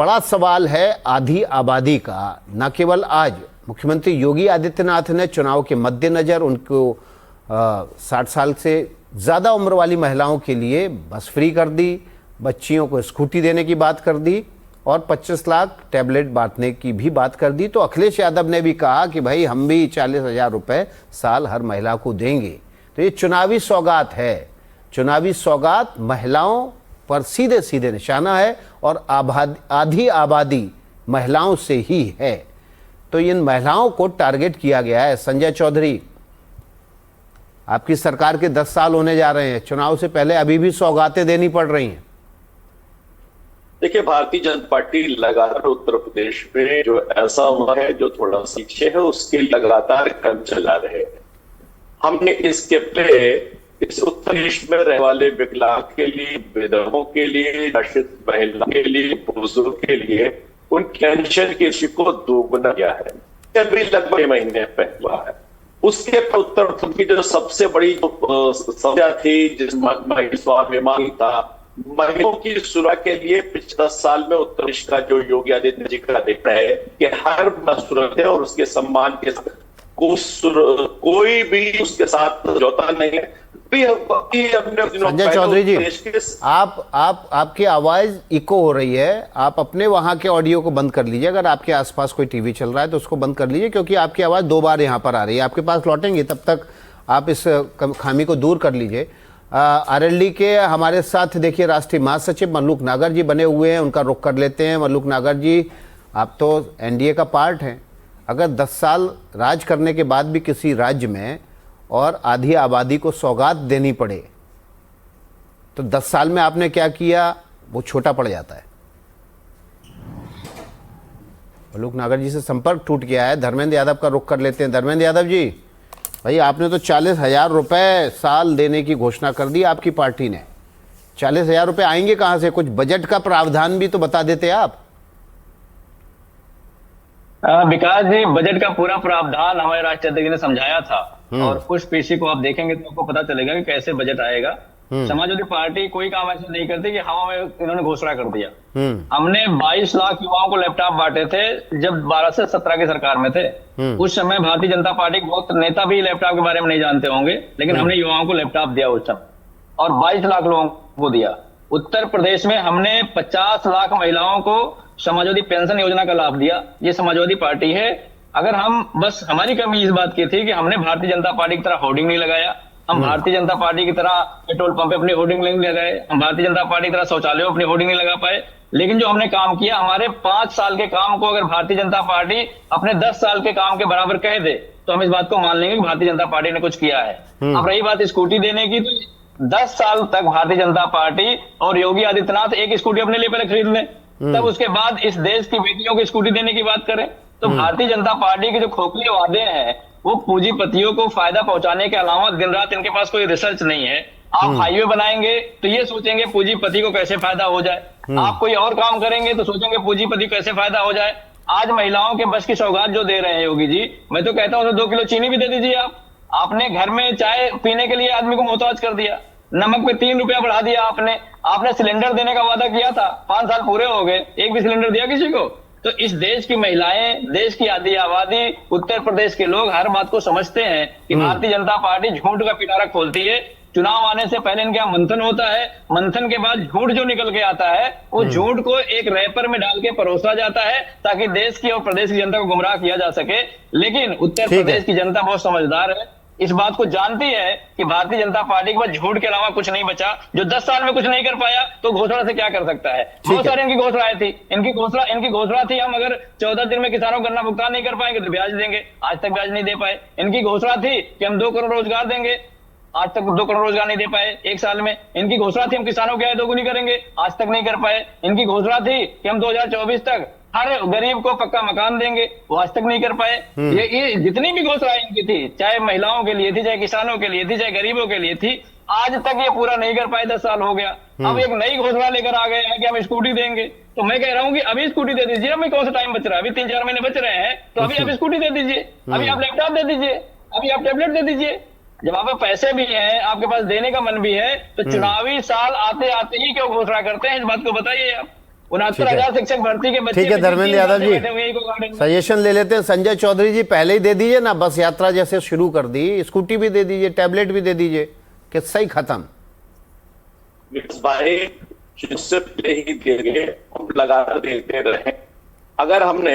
बड़ा सवाल है आधी आबादी का। न केवल आज मुख्यमंत्री योगी आदित्यनाथ ने चुनाव के मद्देनजर उनको 60 साल से ज़्यादा उम्र वाली महिलाओं के लिए बस फ्री कर दी, बच्चियों को स्कूटी देने की बात कर दी और 25 लाख टैबलेट बांटने की भी बात कर दी। तो अखिलेश यादव ने भी कहा कि भाई हम भी 40,000 रुपये साल हर महिला को देंगे। तो ये चुनावी सौगात है, चुनावी सौगात महिलाओं पर सीधे सीधे निशाना है और आधी आबादी महिलाओं से ही है। तो इन महिलाओं को टारगेट किया गया है। संजय चौधरी, आपकी सरकार के 10 साल होने जा रहे हैं, चुनाव से पहले अभी भी सौगातें देनी पड़ रही हैं। देखिए, भारतीय जनता पार्टी लगातार उत्तर प्रदेश में जो ऐसा हुआ है जो थोड़ा पीछे है उसके लगातार कदम चला रहे हैं। हमने इसके पहले इस उत्तर प्रदेश में रहने वाले विकलांग के लिए, विधवाओं के लिए, निराश्रित महिला के लिए, बुजुर्ग के लिए उन पेंशन की राशि को दोगुना किया है। अभी लगभग महीने पहले हुआ है। उसके उत्तर प्रदेश की जो सबसे बड़ी समस्या थी जिसमें स्वाभिमान था, महिलाओं की सुरक्षा के लिए पिछले 10 साल में उत्तर प्रदेश का जो योगी आदित्यनाथ जी का देखना है कि हर सुरक्षित है और उसके सम्मान के साथ कोई भी उसके साथ समझौता नहीं है। संजय चौधरी जी, आपकी आवाज इको हो रही है। आप अपने वहां के ऑडियो को बंद कर लीजिए। अगर आपके आसपास कोई टीवी चल रहा है तो उसको बंद कर लीजिए, क्योंकि आपकी आवाज 2 बार यहां पर आ रही है। आपके पास लौटेंगे तब तक आप इस खामी को दूर कर लीजिए। आरएलडी के हमारे साथ देखिए राष्ट्रीय महासचिव मल्लुक नागर जी बने हुए हैं, उनका रुख कर लेते हैं। मल्लुक नागर जी, आप तो एनडीए का पार्ट हैं। अगर 10 साल राज करने के बाद भी किसी राज्य में और आधी आबादी को सौगात देनी पड़े तो 10 साल में आपने क्या किया वो छोटा पड़ जाता है। मल्लुक नागर जी से संपर्क टूट गया है। धर्मेंद्र यादव का रुख कर लेते हैं। धर्मेंद्र यादव जी, भाई आपने तो 40,000 रुपये साल देने की घोषणा कर दी आपकी पार्टी ने। 40,000 रुपये आएंगे कहाँ से? कुछ बजट का प्रावधान भी तो बता देते आप। विकास जी, बजट का पूरा प्रावधान हमारे राष्ट्रीय अध्यक्ष ने समझाया था और कुछ पीसी को आप देखेंगे तो आपको पता चलेगा कि कैसे बजट आएगा। समाजवादी पार्टी कोई काम ऐसा नहीं करती कि हवा में इन्होंने घोषणा कर दिया। हमने 22 लाख युवाओं को लैपटॉप बांटे थे जब 12 से 17 की सरकार में थे। उस समय भारतीय जनता पार्टी के बहुत नेता भी लैपटॉप के बारे में नहीं जानते होंगे, लेकिन हमने युवाओं को लैपटॉप दिया उस समय और 22 लाख लोगों को दिया। उत्तर प्रदेश में हमने 50 लाख महिलाओं को समाजवादी पेंशन योजना का लाभ दिया। ये समाजवादी पार्टी है। अगर हम बस, हमारी कमी इस बात की थी कि हमने भारतीय जनता पार्टी की तरह होर्डिंग नहीं लगाया। हम भारतीय जनता पार्टी की तरह पेट्रोल पंप पे अपनी होर्डिंग नहीं लगाए। हम भारतीय जनता पार्टी की तरह शौचालयों में अपनी होर्डिंग नहीं लगा पाए। लेकिन जो हमने काम किया, हमारे 5 साल के काम को अगर भारतीय जनता पार्टी अपने 10 साल के काम के बराबर कह दे तो हम इस बात को मान लेंगे कि भारतीय जनता पार्टी ने कुछ किया है। अब रही बात स्कूटी देने की, तो 10 साल तक भारतीय जनता पार्टी और योगी आदित्यनाथ एक स्कूटी अपने लिए पहले खरीद लें, तब उसके बाद इस देश की बेटियों को स्कूटी देने की बात करें। तो भारतीय जनता पार्टी के जो खोखले वादे हैं वो पूंजीपतियों को फायदा पहुंचाने के अलावा दिन रात इनके पास कोई रिसर्च नहीं है। आप हाईवे बनाएंगे तो ये सोचेंगे पूंजीपति को कैसे फायदा हो जाए, आप कोई और काम करेंगे तो सोचेंगे पूंजीपति को कैसे फायदा हो जाए। आज महिलाओं के बस की सौगात जो दे रहे हैं योगी जी, मैं तो कहता हूं 2 किलो चीनी भी दे दीजिए। आपने घर में चाय पीने के लिए आदमी को मोहताज कर दिया, नमक पे 3 रुपया बढ़ा दिया। आपने सिलेंडर देने का वादा किया था, 5 साल पूरे हो गए, एक भी सिलेंडर दिया किसी को? तो इस देश की महिलाएं, देश की आधी आबादी, उत्तर प्रदेश के लोग हर बात को समझते हैं कि भारतीय जनता पार्टी झूठ का पिटारा खोलती है। चुनाव आने से पहले इनके यहाँ मंथन होता है, मंथन के बाद झूठ जो निकल के आता है वो झूठ को एक रैपर में डाल के परोसा जाता है ताकि देश की और प्रदेश की जनता को गुमराह किया जा सके। लेकिन उत्तर प्रदेश की जनता बहुत समझदार है, इस बात को जानती है कि भारतीय जनता पार्टी के पास झूठ के अलावा कुछ नहीं बचा। जो 10 साल में कुछ नहीं कर पाया तो घोषणा से क्या कर सकता है? बहुत सारी इनकी घोषणाएं थी। इनकी घोषणा थी हम अगर 14 दिन में किसानों को गन्ना भुगतान नहीं कर पाएंगे तो ब्याज देंगे, आज तक ब्याज नहीं दे पाए। इनकी घोषणा थी कि हम 2 करोड़ रोजगार देंगे, आज तक 2 करोड़ रोजगार नहीं दे पाए 1 साल में। इनकी घोषणा थी हम किसानों की आय दोगुनी करेंगे, आज तक नहीं कर पाए। इनकी घोषणा थी कि हम 2024 तक हर गरीब को पक्का मकान देंगे, वो आज तक नहीं कर पाए। ये जितनी भी घोषणाएं इनकी थी, चाहे महिलाओं के लिए थी, चाहे किसानों के लिए थी, चाहे गरीबों के लिए थी, आज तक ये पूरा नहीं कर पाए। 10 साल हो गया। अब एक नई घोषणा लेकर आ गए हैं कि हम स्कूटी देंगे। तो मैं कह रहा हूं कि अभी स्कूटी दे दीजिए। अभी कौन सा टाइम बच रहा है? अभी 3-4 महीने बच रहे हैं, तो अभी आप स्कूटी दे दीजिए, अभी आप लैपटॉप दे दीजिए, अभी आप टैबलेट दे दीजिए। जब आप पैसे भी हैं, आपके पास देने का मन भी है, तो चुनावी साल आते आते ही क्यों घोषणा करते हैं? इस बात को बताइए आप। ठीक है। 69,000 शिक्षक भर्ती के बच्चे ठीक है धर्मेंद्र यादव जी, जी सजेशन ले लेते हैं। संजय चौधरी जी, पहले ही दे दीजिए ना, बस यात्रा जैसे शुरू कर दी, स्कूटी भी दे दीजिए, टैबलेट भी दे दीजिए, किस्सा ही खत्म। भाई जिससे पहले ही देंगे, हम लगातार देते रहे। अगर हमने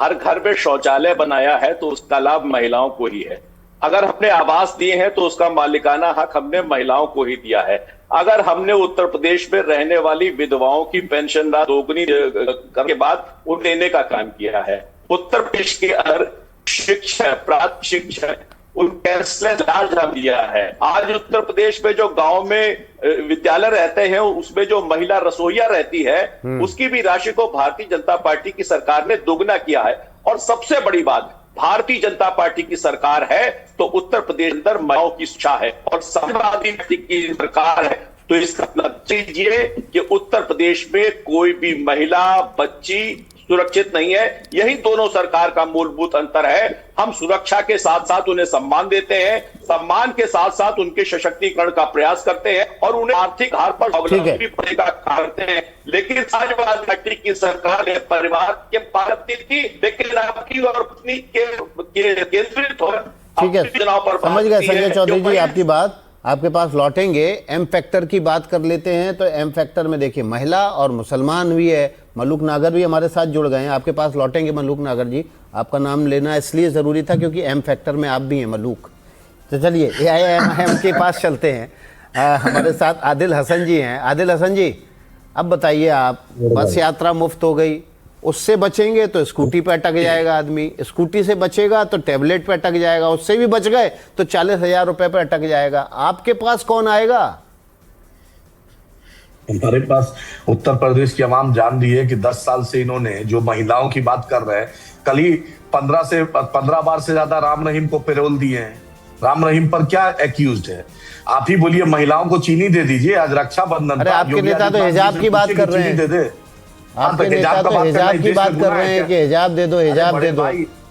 हर घर में शौचालय बनाया है तो उसका लाभ महिलाओं को ही है। अगर हमने आवास दिए हैं तो उसका मालिकाना हक हमने महिलाओं को ही दिया है। अगर हमने उत्तर प्रदेश में रहने वाली विधवाओं की पेंशन दोगुनी करने के बाद उन देने का काम किया है। उत्तर प्रदेश के अंदर शिक्षा, प्राथमिक शिक्षा, उन कैशलेस इलाज हम दिया है। आज उत्तर प्रदेश में जो गांव में विद्यालय रहते हैं उसमें जो महिला रसोईया रहती है उसकी भी राशि को भारतीय जनता पार्टी की सरकार ने दोगुना किया है। और सबसे बड़ी बात, भारतीय जनता पार्टी की सरकार है तो उत्तर प्रदेश अंदर महिलाओं की सुरक्षा है और समाजवादी पार्टी की सरकार है तो इसका मतलब लीजिए कि उत्तर प्रदेश में कोई भी महिला बच्ची सुरक्षित नहीं है। यही दोनों सरकार का मूलभूत अंतर है। हम सुरक्षा के साथ साथ उन्हें सम्मान देते हैं, सम्मान के साथ साथ उनके सशक्तिकरण का प्रयास करते हैं और उन्हें आर्थिक आधार पर स्वावलंबी बनने का करते हैं। लेकिन समाजवादी पार्टी की सरकार ने परिवार के पालती थी, लेकिन आपकी और पत्नी के केंद्रित हो। ठीक है, समझ गए संजय चौधरी जी आपकी बात, आपके पास लौटेंगे। एम फैक्टर की बात कर लेते हैं। तो एम फैक्टर में देखिए महिला और मुसलमान भी है, मलूक नागर भी हमारे साथ जुड़ गए हैं। आपके पास लौटेंगे मलूक नागर जी, आपका नाम लेना इसलिए ज़रूरी था क्योंकि एम फैक्टर में आप भी हैं मलूक। तो चलिए AIMIM के पास चलते हैं। हमारे साथ आदिल हसन जी हैं। आदिल हसन जी, अब बताइए आप, बस यात्रा मुफ्त हो गई, उससे बचेंगे तो स्कूटी पे अटक जाएगा आदमी, स्कूटी से बचेगा तो टैबलेट पे अटक जाएगा, उससे भी बच गए तो 40,000 रुपए पे अटक जाएगा। आपके पास कौन आएगा? हमारे पास उत्तर प्रदेश की आवाम जान रही है कि 10 साल से इन्होंने जो महिलाओं की बात कर रहे हैं, कल ही 15 बार से ज्यादा राम रहीम को पैरोल दिए हैं। राम रहीम पर क्या एक्यूज्ड है? आप ही बोलिए, महिलाओं को चीनी दे दीजिए, आज रक्षाबंधन। अरे आपके नेता तो हिजाब की बात कर रहे हैं, दे दे। आपके नेता तो हिजाब की बात कर रहे हैं कि हिजाब दे दो, हिजाब दे दो।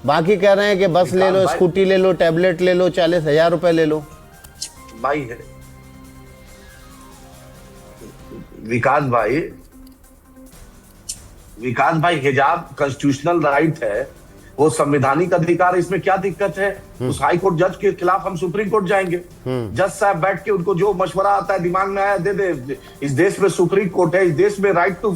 बाकी कह रहे हैं कि बस ले लो, स्कूटी ले लो, टैबलेट ले लो, 40,000 रुपए ले लो। भाई है विकास भाई, हिजाब कॉन्स्टिट्यूशनल राइट है, वो संवैधानिक अधिकार है, इसमें क्या दिक्कत है? उस हाई कोर्ट जज के खिलाफ हम सुप्रीम कोर्ट जाएंगे। जज साहब बैठ के उनको जो मशवरा आता है, दिमाग में आया दे दे। इस देश में सुप्रीम कोर्ट है, इस देश में right to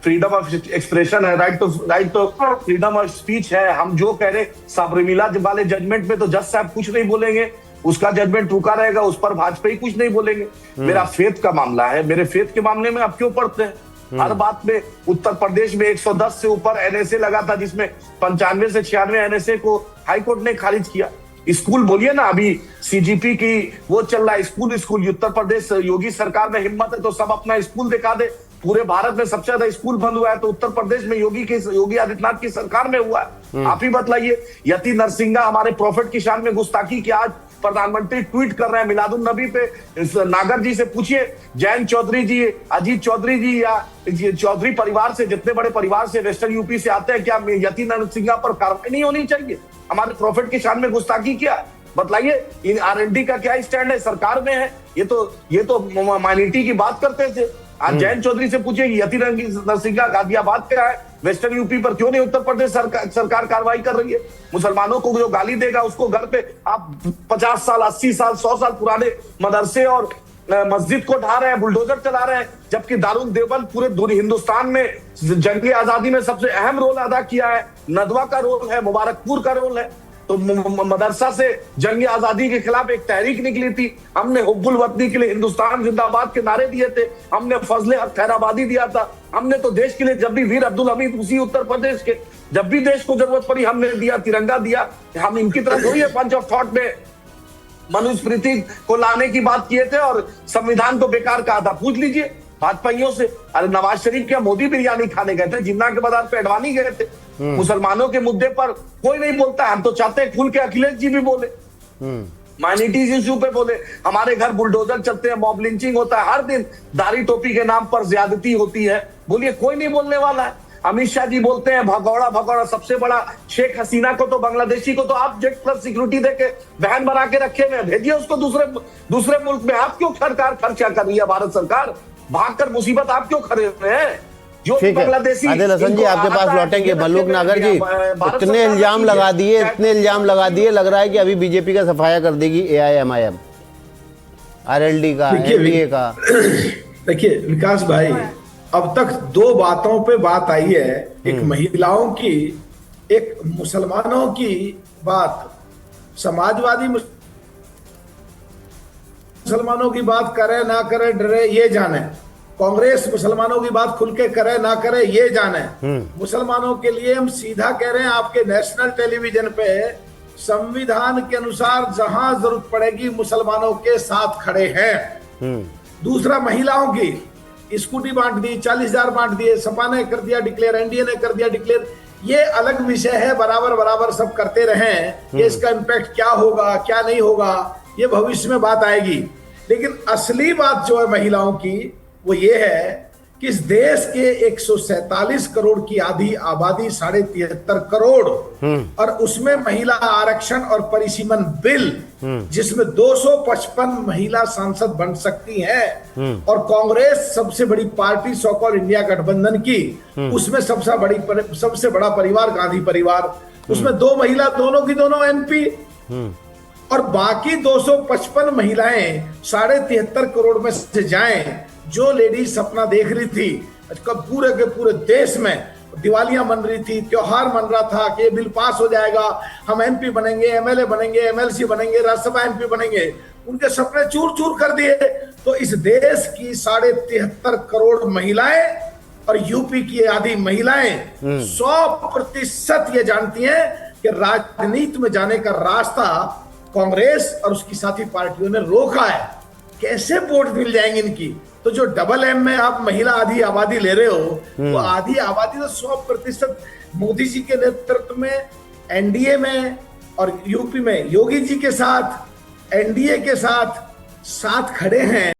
freedom of expression है, right to freedom of speech है। हम जो कह रहे सबरीमाला वाले जजमेंट में तो जज साहब कुछ नहीं बोलेंगे, उसका जजमेंट रुका रहेगा, उस पर भाजपा ही कुछ नहीं बोलेंगे। मेरा फेथ का मामला है, मेरे फेथ के मामले में आप क्यों पढ़ते हैं? हर बात में उत्तर प्रदेश में 110 से ऊपर NSA लगा था, जिसमें 95 से 96 NSA को हाईकोर्ट ने खारिज किया। स्कूल बोलिए ना, अभी CGP की वो चल रहा है, स्कूल उत्तर प्रदेश योगी सरकार में हिम्मत है तो सब अपना स्कूल दिखा दे। पूरे भारत में सबसे ज्यादा स्कूल बंद हुआ है तो उत्तर प्रदेश में योगी आदित्यनाथ की सरकार में हुआ है। आप ही बतलाइए। यति नरसिंगा हमारे प्रॉफिट की शान में गुस्ताखी की, आज प्रधानमंत्री ट्वीट कर रहे हैं मिलादुन नबी पे। नागर जी से पूछिए, जयंत चौधरी जी, अजीत चौधरी जी या चौधरी परिवार से, जितने बड़े परिवार से वेस्टर्न यूपी से आते हैं, क्या यति नरसिंगा पर कार्रवाई नहीं होनी चाहिए? हमारे प्रॉफिट की शान में गुस्ताखी किया, बतलाइए। इन R&D का क्या स्टैंड है? सरकार में है, ये तो माइनॉरिटी की बात करते थे। आज जयंत चौधरी से पूछिए कि यति नरसिंगा गाजियाबाद पे आए, वेस्टर्न यूपी पर क्यों नहीं उत्तर प्रदेश सरकार कार्रवाई कर रही है? मुसलमानों को जो गाली देगा उसको घर पे आप 50 साल 80 साल 100 साल पुराने मदरसे और मस्जिद को ढा रहे हैं, बुलडोजर चला रहे हैं, जबकि दारुल देवबंद पूरे हिंदुस्तान में जंगी आजादी में सबसे अहम रोल अदा किया है। नदवा का रोल है, मुबारकपुर का रोल है। तो मदरसा से जंग आजादी के खिलाफ एक तहरीक निकली थी, हमने हुब्बुल वतनी के लिए हिंदुस्तान जिंदाबाद के नारे दिए थे, हमने फजले हक खैराबादी दिया था, हमने तो देश के लिए जब भी वीर अब्दुल हमीद उसी उत्तर प्रदेश के, जब भी देश को जरूरत पड़ी हमने दिया, तिरंगा दिया। हम इनकी तरफ थोड़ी है पंच ऑफ थॉट में मनुस्मृति को लाने की बात किए थे और संविधान को बेकार कहा था। पूछ लीजिए भाजपाइयों से। अरे नवाज शरीफ क्या मोदी बिरयानी खाने गए थे? जिन्ना के बाजार पे अडवाणी गए थे। मुसलमानों के मुद्दे पर कोई नहीं बोलता। हम तो चाहते हैं खुल के अखिलेश जी भी बोले, माइनॉरिटीज इश्यू पे बोले। हमारे घर बुलडोजर चलते हैं, मॉब लिंचिंग होता है, हर दिन दाढ़ी टोपी के नाम पर ज्यादती होती है, बोलिए कोई नहीं बोलने वाला है। अमित शाह जी बोलते हैं भगौड़ा। सबसे बड़ा शेख हसीना को तो, बांग्लादेशी को तो आप जेट प्लस सिक्योरिटी देके बहन बना के रखे हुए, भेजिए उसको दूसरे मुल्क में। आप क्यों सरकार खर्चा कर रही है? भारत सरकार भागकर मुसीबत आप क्यों खड़े हुए हैं? जो ठीक है बांग्लादेशी आदिल हसन जी, इनको आपके पास आता है, लौटेंगे। ये मलूक रखे नागर जी, भारत इतने सरकार इल्जाम की लगा है। दिए, इतने इल्जाम लगा दिए, लग रहा है कि अभी बीजेपी का सफाया कर देगी AIMIM, RLD का, देखिए, NDA का। देखिए विकास भाई, अब तक दो बातों पे बात आई है, एक महिलाओं की, एक मुसलमानों की बात। समाजवादी मुसलमानों की बात करे ना करे डरे ये जाने, कांग्रेस मुसलमानों की बात खुल के करे ना करे ये जाने। मुसलमानों के लिए हम सीधा कह रहे हैं, आपके नेशनल टेलीविजन पे संविधान के अनुसार जहां जरूरत पड़ेगी मुसलमानों के साथ खड़े हैं। दूसरा, महिलाओं की स्कूटी बांट दी, 40,000 बांट दिए, सपा ने कर दिया डिक्लेयर, NDA ने कर दिया डिक्लेयर, ये अलग विषय है, बराबर बराबर सब करते रहें। ये इसका इम्पैक्ट क्या होगा क्या नहीं होगा ये भविष्य में बात आएगी। लेकिन असली बात जो है महिलाओं की वो ये है कि इस देश के 147 करोड़ की आधी आबादी, 73.5 करोड़, और उसमें महिला आरक्षण और परिसीमन बिल जिसमें 255 महिला सांसद बन सकती हैं, और कांग्रेस सबसे बड़ी पार्टी सो कॉल्ड इंडिया गठबंधन की, उसमें सबसे बड़ा परिवार गांधी परिवार, उसमें 2 महिला, दोनों की दोनों MP, और बाकी 255 महिलाएं 73.5 करोड़ में से जाएं, जो लेडीज सपना देख रही थी पूरे के पूरे देश में, दिवालियां मन रही थी, त्योहार मन रहा था कि ये बिल पास हो जाएगा, हम MP बनेंगे, MLA बनेंगे, MLC बनेंगे, राज्यसभा MP बनेंगे, उनके सपने चूर चूर कर दिए। तो इस देश की 73.5 करोड़ महिलाएं और यूपी की आधी महिलाएं 100% ये जानती हैं कि राजनीति में जाने का रास्ता कांग्रेस और उसकी साथी पार्टियों ने रोका है। कैसे वोट मिल जाएंगे इनकी? तो जो डबल M में आप महिला आधी आबादी ले रहे हो, वो आधी आबादी तो 100% मोदी जी के नेतृत्व में NDA में और यूपी में योगी जी के साथ NDA के साथ खड़े हैं।